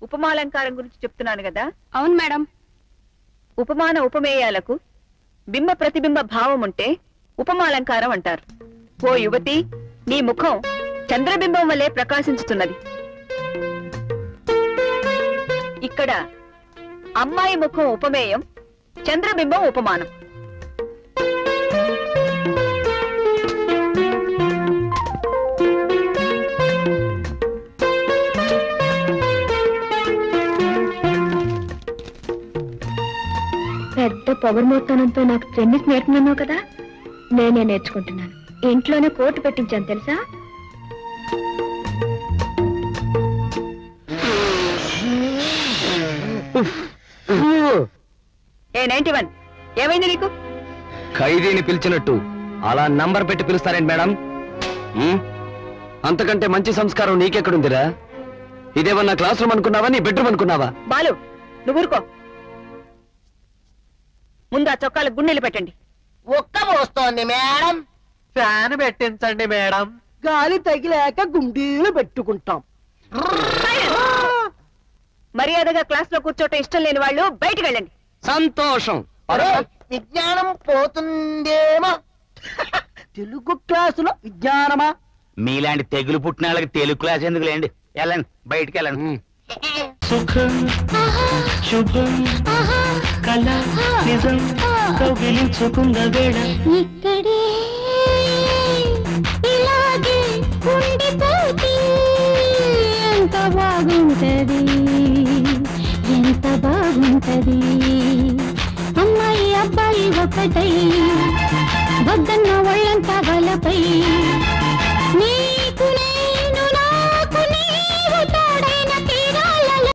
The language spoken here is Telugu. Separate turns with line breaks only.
ఉపమాలంకారం గురించి చెప్తున్నాను కదా?
అవును మేడం.
ఉపమాన ఉపమేయాలకు బింబ ప్రతిబింబ భావం ఉంటే ఉపమాలంకారం అంటారు. ఓ యువతి, నీ ముఖం చంద్రబింబం వల్లే ప్రకాశించుతున్నది. ఇక్కడ అమ్మాయి ముఖం ఉపమేయం, చంద్రబింబం ఉపమానం.
పెద్ద పొగరుమోత్తనంతో నాకు టెన్నిస్ నేర్పుతున్నావు కదా, నేనే నేర్చుకుంటున్నాను. ఇంట్లోనే కోర్టు పెట్టించాను తెలుసా?
ఏ 91, ఏమైంది నీకు?
ఖైదీని పిలిచినట్టు అలా నంబర్ పెట్టి పిలుస్తారేంటి మేడం? అంతకంటే మంచి సంస్కారం నీకెక్కడుందిరా? ఇదేమన్నా క్లాస్ రూమ్ అనుకున్నావా, నీ బెడ్రూమ్ అనుకున్నావా?
బాలు, నువ్వు ఊరుకో. ముందు ఆ చొక్కాలు గుండెలు పెట్టండి.
ఒక్క వస్తోంది మేడం.
Fan పెట్టించండి madam. గాలి తగిలాక గుండీలు పెట్టుకుంటాం.
మర్యాదగా క్లాస్ లో కూర్చోటం ఇష్టం లేని వాళ్ళు బయటికి వెళ్ళండి.
సంతోషం.
విజ్ఞానం పోతుందేమో.
తెలుగు క్లాసులో విజ్ఞానమా?
మీలాంటి తెగులు పుట్టిన వాళ్ళకి తెలుగు క్లాస్ ఎందుకు లేండి, వెళ్ళండి బయటికి వెళ్ళండి.
సుఖం శుభం కళ నిజం కౌగిలించుకున్న వేళ
ఇక్కడే ఇలాగే ఉండిపోతే ఎంత బాగుంటది, ఎంత బాగుంటది. అమ్మాయి అబ్బాయి ఒకటై వద్దన్న ఒళ్ళంతా వలపై నీకు